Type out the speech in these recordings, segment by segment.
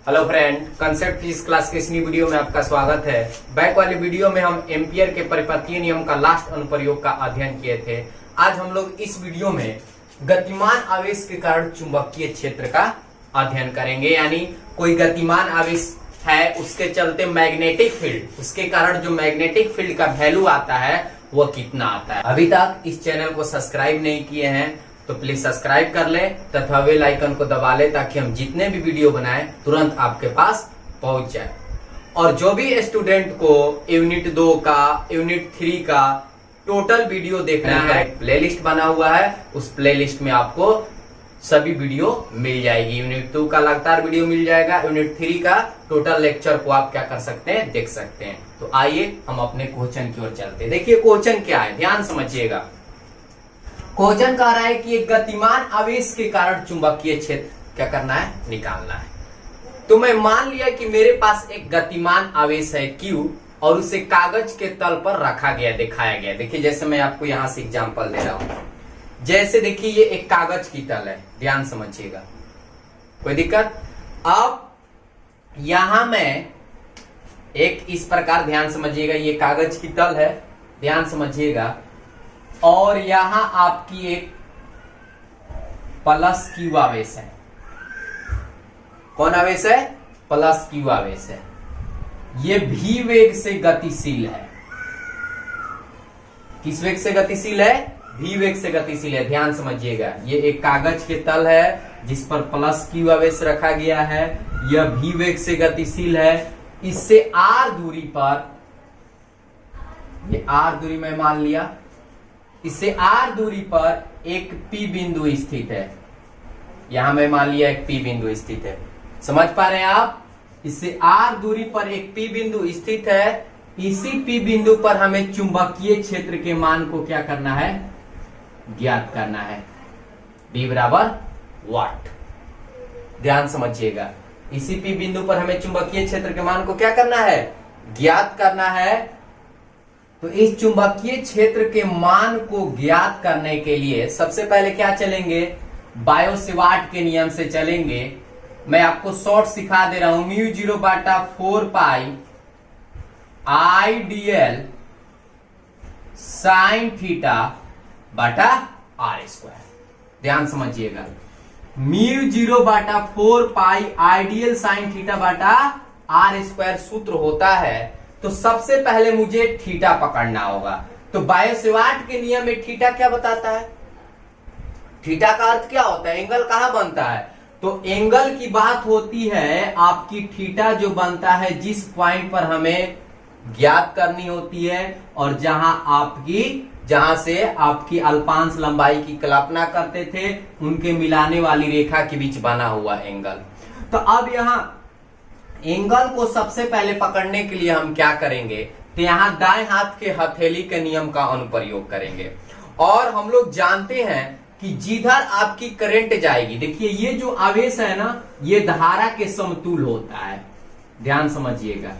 Hello friend, concept physics class के इस नई वीडियो में आपका स्वागत है। बैक वाले वीडियो में हम एम्पियर के परिपथीय नियम का लास्ट अनुप्रयोग का अध्ययन किए थे। आज हम लोग इस वीडियो में गतिमान आवेश के कारण चुंबकीय क्षेत्र का अध्ययन करेंगे। यानी कोई गतिमान आवेश है, उसके चलते मैग्नेटिक फील्ड, उसके कारण जो मैग्नेटिक फील्ड का वैल्यू आता है वो कितना आता है। अभी तक इस चैनल को सब्सक्राइब नहीं किए हैं तो प्लीज सब्सक्राइब कर ले तथा बेल आइकन को दबा ले, ताकि हम जितने भी वीडियो बनाएं तुरंत आपके पास पहुंच जाए। और जो भी स्टूडेंट को यूनिट 2 का, यूनिट 3 का टोटल वीडियो देखना है, प्लेलिस्ट बना हुआ है, उस प्लेलिस्ट में आपको सभी वीडियो मिल जाएगी। यूनिट 2 का लगातार वीडियो मिल जाएगा, यूनिट 3 का टोटल लेक्चर को आप क्या कर सकते हैं, देख सकते हैं। तो आइए हम अपने क्वेश्चन की ओर चलते हैं। देखिए क्वेश्चन क्या है, ध्यान समझिएगा। क्वेश्चन कह रहा है कि एक गतिमान आवेश के कारण चुंबकीय क्षेत्र क्या करना है, निकालना है। तो मैं मान लिया कि मेरे पास एक गतिमान आवेश है Q और उसे कागज के तल पर रखा गया, दिखाया गया। देखिए जैसे मैं आपको यहां से एग्जांपल दे रहा हूं। जैसे देखिए ये एक कागज की तल है, ध्यान समझिएगा, कोई दिक्कत। अब यहां मैं एक इस प्रकार, ध्यान समझिएगा, ये कागज की तल है, ध्यान समझिएगा, और यहां आपकी एक प्लस Q आवेश है। कौन आवेश है? प्लस Q आवेश है। ये v वेग से गतिशील है। किस वेग से गतिशील है? v वेग से गतिशील है। ध्यान समझिएगा, ये एक कागज के तल है जिस पर प्लस Q आवेश रखा गया है। यह v वेग से गतिशील है। इससे r दूरी पर, ये r दूरी मैं मान लिया, इससे r दूरी पर एक P बिंदु स्थित है। यहां मैं मान लिया एक P बिंदु स्थित है। समझ पा रहे हैं आप? इससे r दूरी पर एक P बिंदु स्थित है। इसी P बिंदु पर हमें चुंबकीय क्षेत्र के मान को क्या करना है, ज्ञात करना है। B बराबर वाट। ध्यान समझिएगा, इसी P बिंदु पर हमें चुंबकीय क्षेत्र के मान को क्या करना है, ज्ञात करना है। तो इस चुंबकीय क्षेत्र के मान को ज्ञात करने के लिए सबसे पहले क्या चलेंगे, बायो-सेवार्ट के नियम से चलेंगे। मैं आपको शॉर्ट सिखा दे रहा हूं। म्यू 0 बाटा 4 pi I dl sine theta बाटा आर स्क्वायर। ध्यान समझिएगा, म्यू 0 बाटा 4 पाई आइडियल साइन थीटा बाटा आर स्क्वायर सूत्र होता है। तो सबसे पहले मुझे थीटा पकड़ना होगा। तो बायो-सेवार्ट के नियम में थीटा क्या बताता है? थीटा का अर्थ क्या होता है, एंगल कहां बनता है? तो एंगल की बात होती है आपकी थीटा जो बनता है जिस पॉइंट पर हमें ज्ञात करनी होती है और जहां से आपकी अल्पांश लंबाई की कल्पना करते थे, उनके मिलाने वाली रेखा के बीच बना हुआ एंगल। तो अब यहां एंगल को सबसे पहले पकड़ने के लिए हम क्या करेंगे, तो यहां दाएं हाथ के हथेली के नियम का अनुप्रयोग करेंगे। और हम लोग जानते हैं कि जिधर आपकी करंट जाएगी, देखिए ये जो आवेश है ना, ये धारा के समतुल होता है। ध्यान समझिएगा,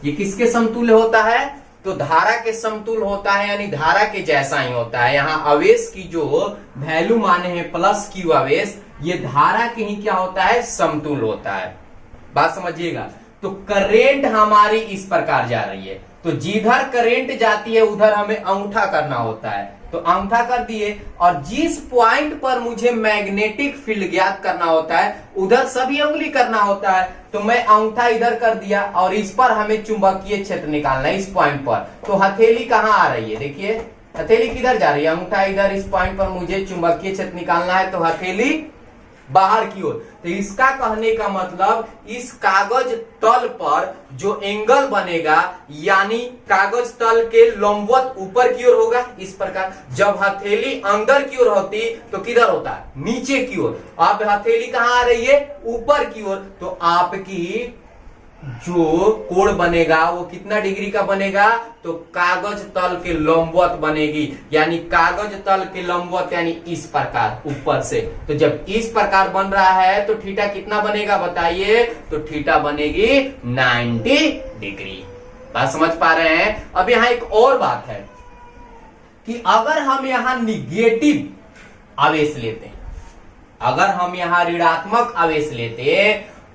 ये किसके समतुल्य होता है? तो धारा के समतुल होता है, यानी धारा के जैसा ही होता है। यहाँ आवेश की जो वैल्यू माने हैं प्लस Q आवेश, ये धारा के ही क्या होता है, समतुल होता है। बात समझिएगा। तो करेंट हमारी इस प्रकार जा रही है, तो जिधर करेंट जाती है उधर हमें अंगूठा करना होता है। तो अंगूठा कर दिए, और जिस पॉइंट पर मुझे मैग्नेटिक फील्ड ज्ञात करना होता है उधर सभी उंगली करना होता है। तो मैं अंगूठा इधर कर दिया और इस पर हमें चुंबकीय क्षेत्र निकालना है, इस पॉइंट पर। तो हथेली कहां आ रही है, देखिए हथेली किधर जा रही है, अंगूठा इधर, इस पॉइंट पर मुझे चुंबकीय क्षेत्र निकालना है, तो हथेली बाहर की ओर। तो इसका कहने का मतलब इस कागज तल पर जो एंगल बनेगा, यानी कागज तल के लंबवत ऊपर की ओर होगा, इस प्रकार। जब हथेली अंदर की ओर होती तो किधर होता है, नीचे की ओर। अब हथेली कहां आ रही है, ऊपर की ओर। तो आपकी जो कोण बनेगा वो कितना डिग्री का बनेगा, तो कागज तल के लंबवत बनेगी। यानी कागज तल के लंबवत यानी इस प्रकार ऊपर से। तो जब इस प्रकार बन रहा है तो थीटा कितना बनेगा बताइए, तो थीटा बनेगी 90 डिग्री। बात समझ पा रहे हैं? अब यहां एक और बात है कि अगर हम यहां निगेटिव आवेश लेते हैं, अगर हम यहां ऋणात्मक आवेश लेते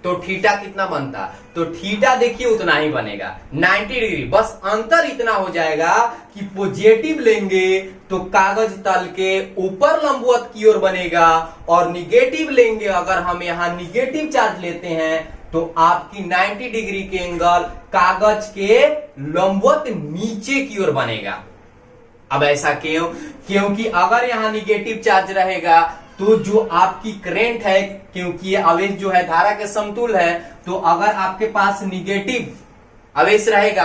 तो थीटा कितना बनता, तो थीटा देखिए उतना ही बनेगा 90 डिग्री। बस अंतर इतना हो जाएगा कि पॉजिटिव लेंगे तो कागज तल के ऊपर लंबवत की ओर बनेगा, और निगेटिव लेंगे अगर हम यहां निगेटिव चार्ज लेते हैं तो आपकी 90 डिग्री के एंगल कागज के लंबवत नीचे की ओर बनेगा। अब ऐसा क्यों, क्योंकि अगर यहां निगेटिव चार्ज रहेगा तो जो आपकी करंट है, क्योंकि ये आवेश जो है धारा के समतुल है, तो अगर आपके पास निगेटिव आवेश रहेगा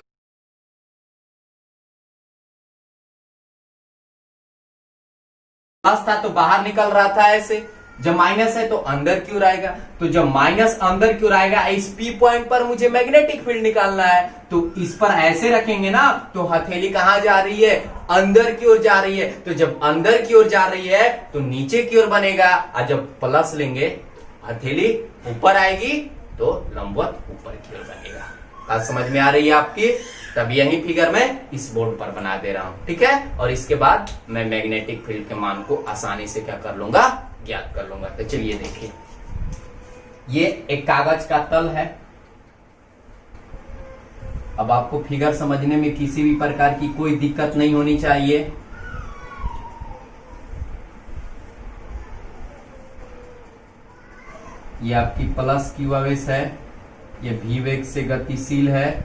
प्लस था तो बाहर निकल रहा था ऐसे, जब माइनस है तो अंदर की ओर आएगा, तो जब माइनस अंदर की ओर आएगा इस पी पॉइंट पर मुझे मैग्नेटिक फील्ड निकालना है, तो इस पर ऐसे रखेंगे ना तो हथेली कहां जा रही है, अंदर की ओर जा रही है, तो जब अंदर की ओर जा रही है तो नीचे की ओर बनेगा, और जब प्लस लेंगे हथेली ऊपर आएगी तो लंबवत ऊपर की ओर बनेगा। बात समझ में आ रही है आपकी? तब यही फिगर मैं इस बोर्ड पर बना दे रहा हूं, ठीक है। और इसके बाद मैं मैग्नेटिक फील्ड के मान को आसानी से क्या कर लूंगा, ज्ञात कर लूंगा। तो चलिए देखिए, ये एक कागज का तल है। अब आपको फिगर समझने में किसी भी प्रकार की कोई दिक्कत नहीं होनी चाहिए। ये आपकी प्लस क्यू आवेश है, ये भी वेग से गतिशील है,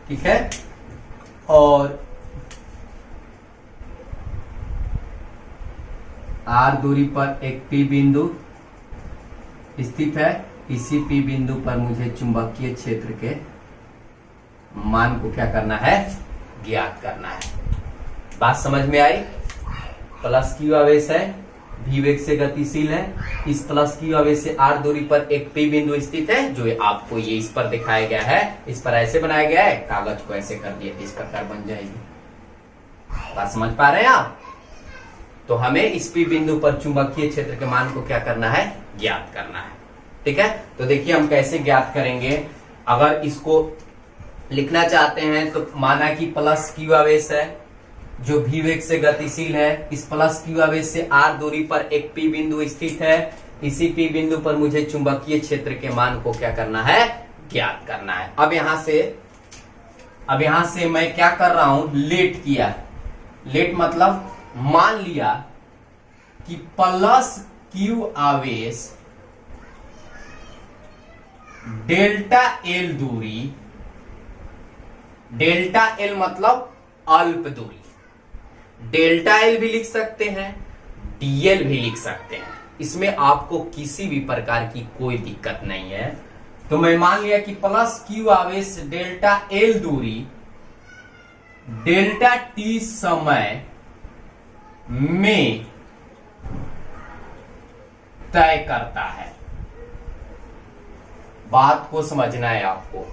ठीक है। और आर दूरी पर एक पी बिंदु स्थित है, इसी पी बिंदु पर मुझे चुंबकीय क्षेत्र के मान को क्या करना है, ज्ञात करना है। बात समझ में आई? प्लस क्यू आवेश है, भी वेग से गतिशील है, इस प्लस क्यू आवेश से आर दूरी पर एक पी बिंदु स्थित है, जो आपको ये इस पर दिखाया गया है, इस पर ऐसे बनाया गया है, कागज को ऐसे कर दिए तो इस प्रकार बन जाएगी। बात समझ पा रहे हैं आप? तो हमें इस पी बिंदु पर चुंबकीय क्षेत्र के मान को क्या करना है, ज्ञात करना है, ठीक है। तो देखिए हम कैसे ज्ञात करेंगे। अगर इसको लिखना चाहते हैं तो माना कि प्लस क्यू आवेश है जो भी वेग से गतिशील है, इस प्लस क्यू आवेश से आर दूरी पर एक पी बिंदु स्थित है, इसी पी बिंदु पर मुझे चुंबकीय क्षेत्र के मान को क्या करना है, ज्ञात करना है। अब यहां से मैं क्या कर रहा हूं, लेट किया। लेट मतलब मान लिया कि प्लस क्यू आवेश डेल्टा एल दूरी, डेल्टा एल मतलब अल्प दूरी, डेल्टा एल भी लिख सकते हैं, डीएल भी लिख सकते हैं, इसमें आपको किसी भी प्रकार की कोई दिक्कत नहीं है। तो मैं मान लिया कि प्लस क्यू आवेश डेल्टा एल दूरी डेल्टा टी समय में तय करता है। बात को समझना है आपको।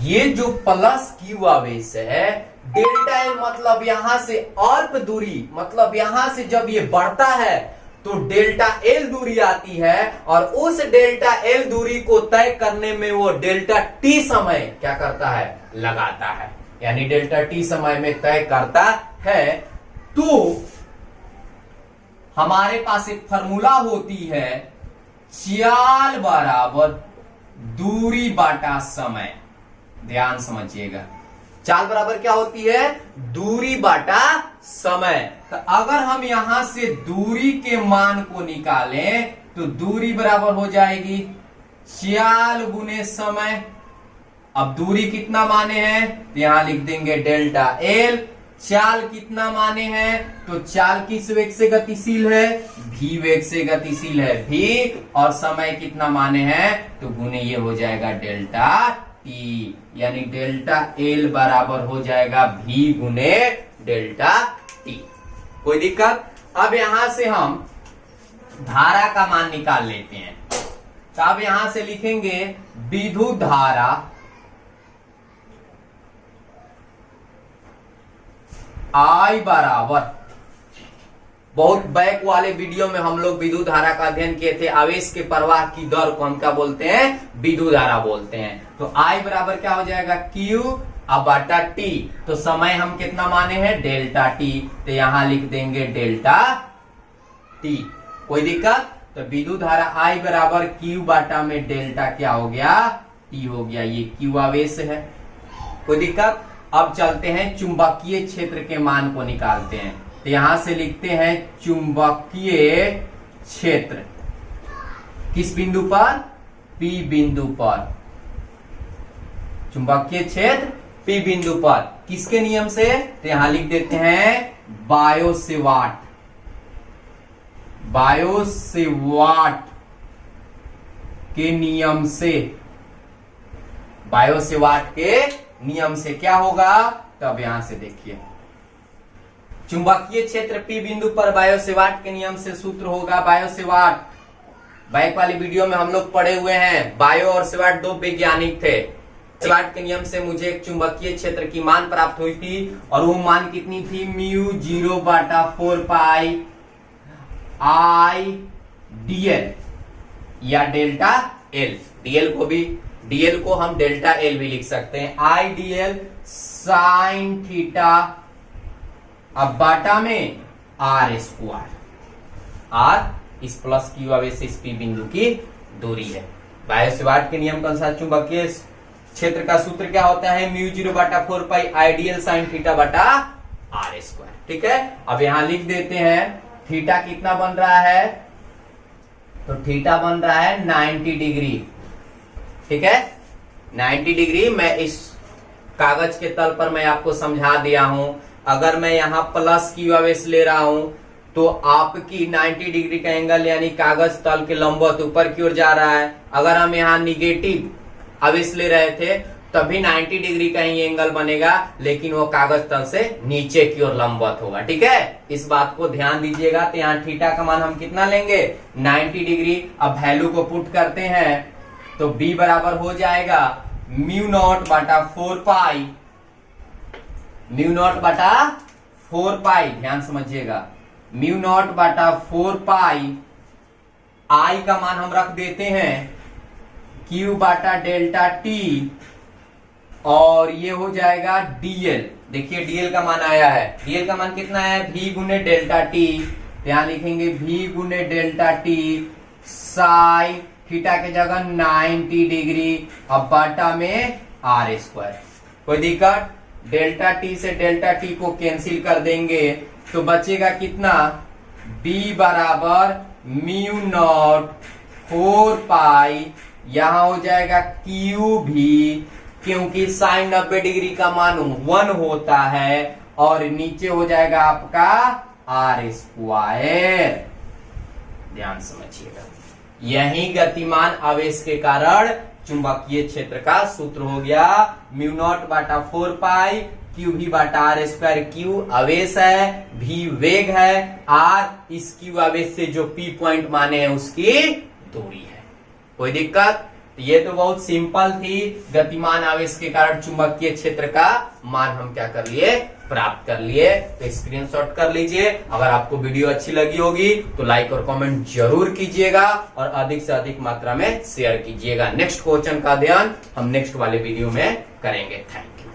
ये जो प्लस क्यू आवेश है, डेल्टा एल मतलब यहां से अल्प दूरी, मतलब यहां से जब ये बढ़ता है तो डेल्टा एल दूरी आती है, और उस डेल्टा एल दूरी को तय करने में वो डेल्टा टी समय क्या करता है, लगाता है, यानी डेल्टा टी समय में तय करता है। तो हमारे पास एक फॉर्मूला होती है, चाल बराबर दूरी बाटा समय। ध्यान समझिएगा, चाल बराबर क्या होती है, दूरी बाटा समय। तो अगर हम यहां से दूरी के मान को निकालें तो दूरी बराबर हो जाएगी चाल गुने समय। अब दूरी कितना माने हैं तो यहां लिख देंगे डेल्टा एल। चाल कितना माने हैं तो चाल किस वेग से गतिशील है, भी वेग से गतिशील है भी, और समय कितना माने हैं तो गुने ये हो जाएगा डेल्टा टी, यानी डेल्टा एल बराबर हो जाएगा भी गुने डेल्टा टी। कोई दिक्कत? अब यहां से हम धारा का मान निकाल लेते हैं। तो अब यहां से लिखेंगे विद्युत धारा I बराबर, बहुत बैक वाले वीडियो में हम लोग विद्युत धारा का अध्ययन किए थे, आवेश के प्रवाह की दर को हम क्या बोलते हैं, विद्युत धारा बोलते हैं। तो I बराबर क्या हो जाएगा, Q अब बटा T। तो समय हम कितना माने हैं, डेल्टा T, तो यहां लिख देंगे डेल्टा T। कोई दिक्कत? तो विद्युत धारा I बराबर Q बाटा में डेल्टा क्या हो गया, T हो गया। ये Q आवेश है, कोई दिक्कत। अब चलते हैं चुंबकीय क्षेत्र के मान को निकालते हैं। तो यहां से लिखते हैं चुंबकीय क्षेत्र किस बिंदु पर, P बिंदु पर। चुंबकीय क्षेत्र P बिंदु पर किसके नियम से, तो यहां लिख देते हैं बायो-सेवार्ट, बायो-सेवार्ट के नियम से। बायो-सेवार्ट के नियम से क्या होगा, तब यहां से देखिए चुंबकीय क्षेत्र P बिंदु पर बायो-सेवार्ट के नियम से सूत्र होगा बायो-सेवार्ट। बाइक वाली वीडियो में हम लोग पढ़े हुए हैं, बायो और सेवार्ट दो वैज्ञानिक थे। सेवार्ट के नियम से मुझे एक चुंबकीय क्षेत्र की मान प्राप्त हुई थी और वो मान कितनी थी, म्यू 0 बाटा 4 पाई I dl या डेल्टा एल। डीएल को हम डेल्टा एल भी लिख सकते हैं। I dl साइन थीटा, अब बाटा में R स्क्वायर, R इस प्लस क्यू आवेश इस P बिंदु की दूरी है। बायो-सेवार्ट के नियम के अनुसार चुंबकीय क्षेत्र का सूत्र क्या होता है, म्यू 0 बाटा 4 पाई I dl साइन थीटा बटा R स्क्वायर। ठीक है, अब यहां लिख देते हैं थीटा कितना बन रहा है, तो थीटा बन रहा है 90 डिग्री। ठीक है, 90 डिग्री मैं इस कागज के तल पर मैं आपको समझा दिया हूं। अगर मैं यहां प्लस क्यू आवेश ले रहा हूं तो आपकी 90 डिग्री का एंगल यानी कागज तल के लंबवत ऊपर की ओर जा रहा है। अगर हम यहां निगेटिव आवेश ले रहे थे तभी 90 डिग्री का ही एंगल बनेगा, लेकिन वो कागज तल से नीचे की ओर लंबवत होगा। ठीक है, इस बात को ध्यान दीजिएगा। तो यहाँ थीटा का मान हम कितना लेंगे, 90 डिग्री। अब वैल्यू को पुट करते हैं तो B बराबर हो जाएगा म्यू नॉट बाटा 4 पाई, म्यू नॉट बाटा 4 पाई, ध्यान समझिएगा, mu naught Bata 4 pi. I का मान हम रख देते हैं Q बाटा डेल्टा T और ये हो जाएगा DL। देखिए DL का मान आया है, DL का मान कितना है, V गुने डेल्टा T। यहां लिखेंगे V गुने डेल्टा T साइन थीटा के जगह 90 डिग्री, अब बाटा में R स्क्वायर। कोई दिक्कत, डेल्टा T से डेल्टा T को कैंसिल कर देंगे तो बचेगा कितना, B बराबर म्यू नॉट 4 पाई, यहां हो जाएगा Q भी, क्योंकि साइन 90 डिग्री का मान 1 होता है, और नीचे हो जाएगा आपका R स्क्वायर। ध्यान समझिएगा, यही गतिमान आवेश के कारण चुंबकीय क्षेत्र का सूत्र हो गया म्यू नॉट बाटा 4 पाई Q भी बाटा R स्क्वायर। Q आवेश है, V वेग है, R इस Q आवेश से जो P पॉइंट माने हैं उसकी दूरी है। कोई दिक्कत, ये तो बहुत सिंपल थी। गतिमान आवेश के कारण चुंबकीय क्षेत्र का मान हम क्या कर लिए, प्राप्त कर लिए। तो स्क्रीनशॉट कर लीजिए। अगर आपको वीडियो अच्छी लगी होगी तो लाइक और कमेंट जरूर कीजिएगा और अधिक से अधिक मात्रा में शेयर कीजिएगा। नेक्स्ट क्वेश्चन का अध्ययन हम नेक्स्ट वाले वीडियो में करेंगे। Thank you.